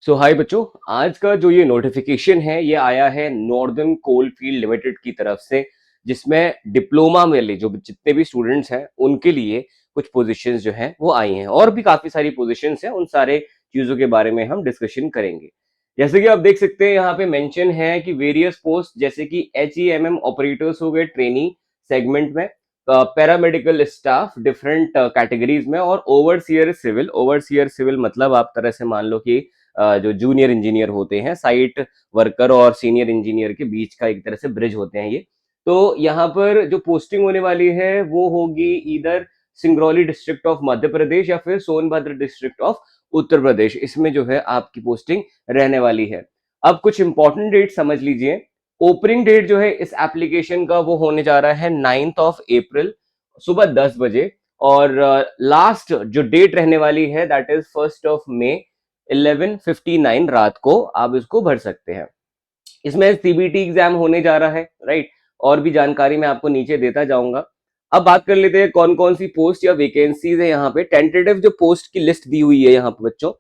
सो हाय बच्चों। आज का जो ये नोटिफिकेशन है ये आया है नॉर्दर्न कोल फील्ड लिमिटेड की तरफ से, जिसमें डिप्लोमा वाले जो जितने भी स्टूडेंट्स हैं उनके लिए कुछ पोजीशंस जो हैं वो आई हैं, और भी काफी सारी पोजीशंस हैं। उन सारे चीजों के बारे में हम डिस्कशन करेंगे। जैसे कि आप देख सकते हैं यहाँ पे मेंशन है कि वेरियस पोस्ट जैसे कि HEMM ऑपरेटर्स हो गए ट्रेनी सेगमेंट में, पैरामेडिकल स्टाफ डिफरेंट कैटेगरीज में, और ओवरसियर सिविल मतलब आप तरह से मान लो कि जो जूनियर इंजीनियर होते हैं, साइट वर्कर और सीनियर इंजीनियर के बीच का एक तरह से ब्रिज होते हैं ये। तो यहाँ पर जो पोस्टिंग होने वाली है वो होगी इधर सिंगरौली डिस्ट्रिक्ट ऑफ मध्य प्रदेश या फिर सोनभद्र डिस्ट्रिक्ट ऑफ उत्तर प्रदेश, इसमें जो है आपकी पोस्टिंग रहने वाली है। अब कुछ इंपॉर्टेंट डेट समझ लीजिए। ओपनिंग डेट जो है इस एप्लीकेशन का वो होने जा रहा है 9 अप्रैल सुबह 10 बजे, और लास्ट जो डेट रहने वाली है दैट इज 1 मई 11:59 रात को आप इसको भर सकते हैं। इसमें सीबीटी एग्जाम होने जा रहा है, राइट। और भी जानकारी मैं आपको नीचे देता जाऊंगा। अब बात कर लेते हैं कौन कौन सी पोस्ट या वेकेंसीज है। यहाँ पे टेंटेटिव जो पोस्ट की लिस्ट दी हुई है यहाँ पे बच्चों,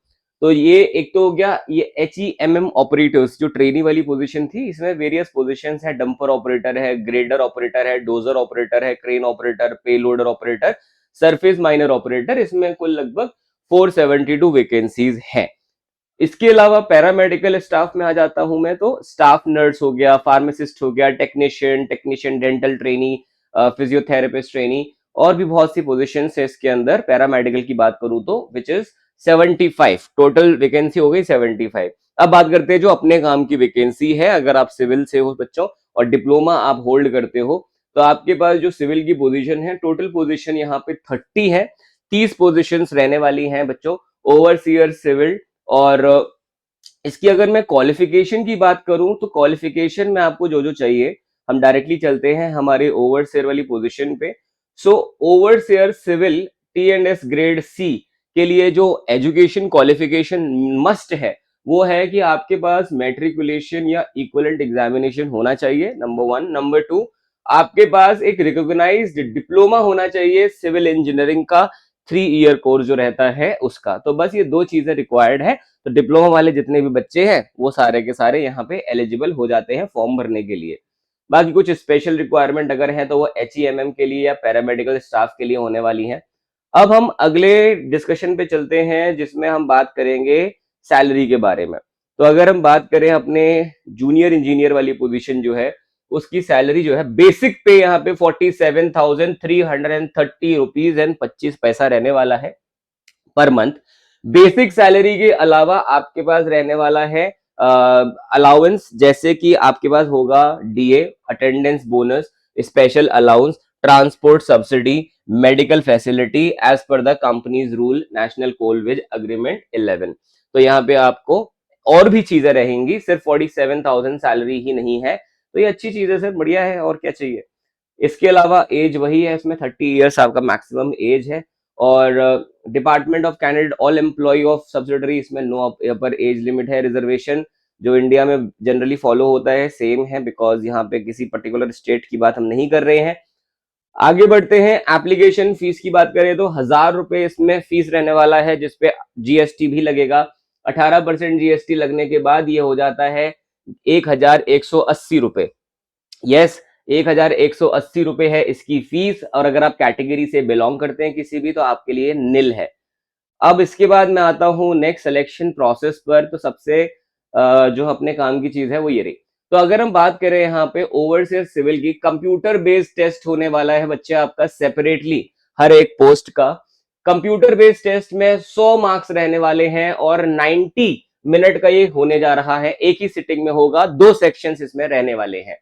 तो ये एक तो हो गया ये HEMM ऑपरेटर्स जो ट्रेनी वाली पोजीशन थी, इसमें वेरियस पोजीशंस है। डंपर ऑपरेटर है, ग्रेडर ऑपरेटर है, डोजर ऑपरेटर है, crane operator, payloader operator, surface miner operator. इसमें कुल लगभग 472 वैकेंसीज हैं। इसके अलावा पैरामेडिकल स्टाफ में आ जाता हूं मैं, तो स्टाफ नर्स हो गया, फार्मासिस्ट हो गया, technician dental trainee, physiotherapist trainee, और भी बहुत सी पोजीशंस है इसके अंदर। पैरामेडिकल की बात करूं तो विच इज 75 टोटल वैकेंसी हो गई 75। अब बात करते हैं जो अपने काम की वैकेंसी है। अगर आप सिविल से हो बच्चों और डिप्लोमा आप होल्ड करते हो, तो आपके पास जो सिविल की पोजीशन है, टोटल पोजीशन यहाँ पे 30 है। 30 पोजीशंस रहने वाली हैं बच्चों ओवरसियर सिविल। और इसकी अगर मैं क्वालिफिकेशन की बात करूं तो क्वालिफिकेशन में आपको जो जो चाहिए, हम डायरेक्टली चलते हैं हमारे ओवरसेयर वाली पोजीशन पे। सो ओवरसेयर सिविल T&S ग्रेड सी के लिए जो एजुकेशन क्वालिफिकेशन मस्ट है वो है कि आपके पास मैट्रिकुलेशन या इक्विवेलेंट एग्जामिनेशन होना चाहिए, नंबर 1। नंबर 2, आपके पास एक रिकॉग्नाइज्ड डिप्लोमा होना चाहिए सिविल इंजीनियरिंग का, 3 ईयर कोर्स जो रहता है उसका। तो बस ये दो चीजें रिक्वायर्ड है। तो डिप्लोमा वाले जितने भी बच्चे हैं वो सारे के सारे यहाँ पे एलिजिबल हो जाते हैं फॉर्म भरने के लिए। बाकी कुछ स्पेशल रिक्वायरमेंट अगर है तो वो HEMM के लिए या पैरामेडिकल स्टाफ के लिए होने वाली है। अब हम अगले डिस्कशन पे चलते हैं जिसमें हम बात करेंगे सैलरी के बारे में। तो अगर हम बात करें अपने जूनियर इंजीनियर वाली पोजीशन जो है, उसकी सैलरी जो है बेसिक पे यहाँ पे 47,330 रुपीज एंड 25 पैसा रहने वाला है पर मंथ। बेसिक सैलरी के अलावा आपके पास रहने वाला है अलाउंस, जैसे कि आपके पास होगा DA, attendance bonus, special allowance, transport subsidy, medical facility as per the companies rule, national coal wage agreement 11। तो यहाँ पे आपको और भी चीजें रहेंगी, सिर्फ 47,000 सैलरी ही नहीं है। तो ये अच्छी चीज है सर, बढ़िया है, और क्या चाहिए। इसके अलावा एज वही है, इसमें 30 इयर्स आपका मैक्सिमम एज है। और department of candidate all employ of subsidiary, इसमें नो अपर एज लिमिट है। रिजर्वेशन जो इंडिया में जनरली फॉलो होता है सेम है, बिकॉज यहाँ पे किसी पर्टिकुलर स्टेट की बात हम नहीं कर रहे हैं। आगे बढ़ते हैं। एप्लीकेशन फीस की बात करें तो 1,000 रुपए इसमें फीस रहने वाला है, जिसपे GST भी लगेगा। 18% GST लगने के बाद ये हो जाता है 1,180 रुपए। यस, 1,180 रुपए है इसकी फीस। और अगर आप कैटेगरी से बिलोंग करते हैं किसी भी, तो आपके लिए निल है। अब इसके बाद मैं आता हूं नेक्स्ट सिलेक्शन प्रोसेस पर। तो सबसे जो अपने काम की चीज है वो ये रही। तो अगर हम बात करें यहाँ पे ओवरसीयर सिविल की, कंप्यूटर बेस्ड टेस्ट होने वाला है बच्चे आपका सेपरेटली हर एक पोस्ट का। कंप्यूटर बेस्ड टेस्ट में 100 मार्क्स रहने वाले हैं और 90 मिनट का ये होने जा रहा है। एक ही सिटिंग में होगा, 2 सेक्शंस इसमें रहने वाले हैं।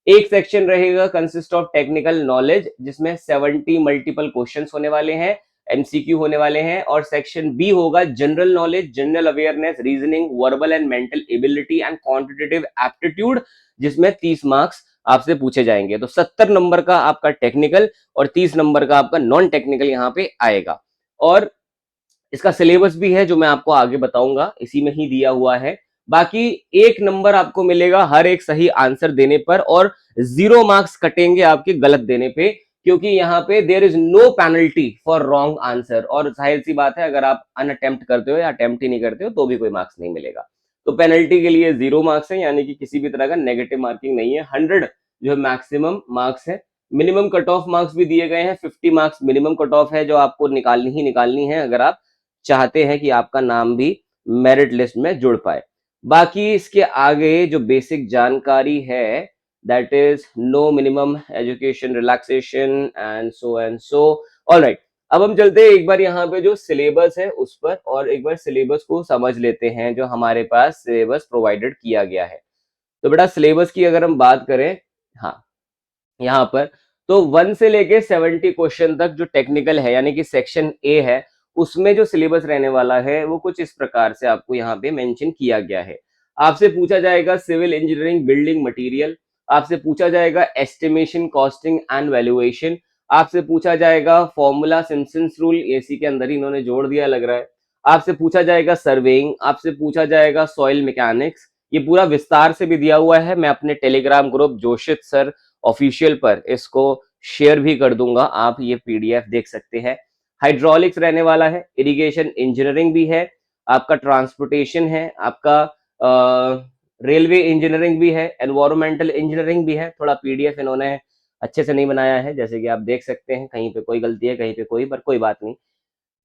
एक सेक्शन रहेगा कंसिस्ट ऑफ टेक्निकल नॉलेज, जिसमें 70 मल्टीपल क्वेश्चंस होने वाले हैं, MCQ होने वाले हैं। और सेक्शन बी होगा general knowledge, general awareness, reasoning, verbal and mental ability and quantitative aptitude, जिसमें 30 मार्क्स आपसे पूछे जाएंगे। तो 70 नंबर का आपका टेक्निकल और 30 नंबर का आपका नॉन टेक्निकल यहाँ पे आएगा। और इसका सिलेबस भी है जो मैं आपको आगे बताऊंगा, इसी में ही दिया हुआ है। बाकी 1 नंबर आपको मिलेगा हर एक सही आंसर देने पर, और 0 मार्क्स कटेंगे आपके गलत देने पे, क्योंकि यहाँ पे there is no penalty for wrong answer, और जाहिर सी बात है अगर आप अनअटेम्प्ट करते हो या अटेम्प्ट ही नहीं करते हो तो भी कोई मार्क्स नहीं मिलेगा। तो पेनल्टी के लिए 0 मार्क्स है, यानी कि किसी भी तरह का नेगेटिव मार्किंग नहीं है। 100 जो मैक्सिमम मार्क्स है। मिनिमम कट ऑफ मार्क्स भी दिए गए हैं, 50 मार्क्स मिनिमम कट ऑफ है जो आपको निकालनी है अगर आप चाहते हैं कि आपका नाम भी मेरिट लिस्ट में जुड़ पाए। बाकी इसके आगे जो बेसिक जानकारी है, that is no minimum education relaxation and so. Alright, अब हम चलते हैं एक बार यहाँ पे जो सिलेबस है उस पर, और एक बार सिलेबस को समझ लेते हैं जो हमारे पास सिलेबस प्रोवाइडेड किया गया है। तो बेटा सिलेबस की अगर हम बात करें, हाँ, यहाँ पर तो 1 से लेके 70 क्वेश्चन तक जो टेक्निकल है यानी कि सेक्शन ए है, उसमें जो सिलेबस रहने वाला है वो कुछ इस प्रकार से आपको यहाँ पे मेंशन किया गया है। आपसे पूछा जाएगा सिविल इंजीनियरिंग बिल्डिंग मटेरियल, आपसे पूछा जाएगा एस्टिमेशन कॉस्टिंग एंड वैल्यूएशन, आपसे पूछा जाएगा फॉर्मूला सिम्पसन्स रूल, एसी के अंदर ही इन्होंने जोड़ दिया लग रहा है, आपसे पूछा जाएगा सर्वेइंग, आपसे पूछा जाएगा सॉइल मैकेनिक्स। ये पूरा विस्तार से भी दिया हुआ है, मैं अपने टेलीग्राम ग्रुप जोशित सर ऑफिशियल पर इसको शेयर भी कर दूंगा, आप ये पीडीएफ देख सकते हैं। हाइड्रोलिक्स रहने वाला है, इरिगेशन इंजीनियरिंग भी है, आपका ट्रांसपोर्टेशन है, आपका रेलवे इंजीनियरिंग भी है, एनवायरमेंटल इंजीनियरिंग भी है। थोड़ा पीडीएफ इन्होंने अच्छे से नहीं बनाया है, जैसे कि आप देख सकते हैं, कहीं पे कोई गलती है कहीं पे कोई, पर कोई बात नहीं।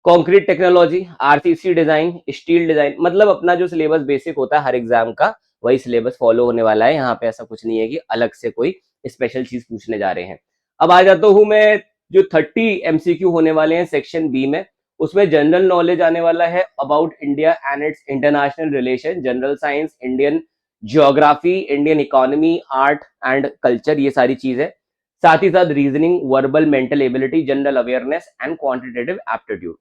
Concrete technology, RCC design, steel design, मतलब अपना जो सिलेबस बेसिक होता है हर एग्जाम का वही सिलेबस फॉलो होने वाला है। यहाँ पे ऐसा कुछ नहीं है कि अलग से कोई स्पेशल चीज पूछने जा रहे हैं। अब आ जाता हूं मैं जो 30 एमसीक्यू होने वाले हैं सेक्शन बी में, उसमें जनरल नॉलेज आने वाला है about India and it's international relation, general science, Indian geography, Indian economy, art and culture, ये सारी चीजें। साथ ही साथ reasoning, verbal mental ability, general awareness and quantitative aptitude,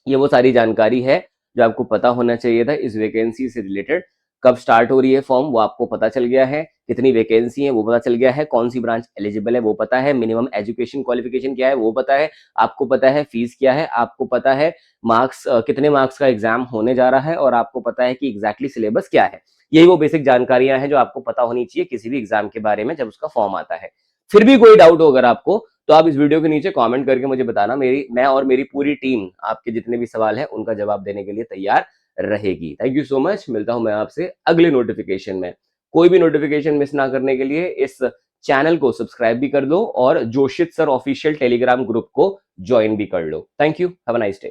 ये वो सारी जानकारी है जो आपको पता होना चाहिए था इस वैकेंसी से रिलेटेड। कब स्टार्ट हो रही है फॉर्म वो आपको पता चल गया है, कितनी वैकेंसी है वो पता चल गया है, कौन सी ब्रांच एलिजिबल है वो पता है, मिनिमम एजुकेशन क्वालिफिकेशन क्या है वो पता है, आपको पता है फीस क्या है, आपको पता है मार्क्स कितने मार्क्स का एग्जाम होने जा रहा है, और आपको पता है कि एग्जैक्टली सिलेबस क्या है। यही वो बेसिक जानकारियां हैं जो आपको पता होनी चाहिए किसी भी एग्जाम के बारे में जब उसका फॉर्म आता है। फिर भी कोई डाउट हो अगर आपको, तो आप इस वीडियो के नीचे कमेंट करके मुझे बताना, मैं और मेरी पूरी टीम आपके जितने भी सवाल हैं उनका जवाब देने के लिए तैयार रहेगी। थैंक यू सो मच, मिलता हूं मैं आपसे अगले नोटिफिकेशन में। कोई भी नोटिफिकेशन मिस ना करने के लिए इस चैनल को सब्सक्राइब भी कर दो और Joshit sir official Telegram group को ज्वाइन भी कर लो। Thank you, have a nice day.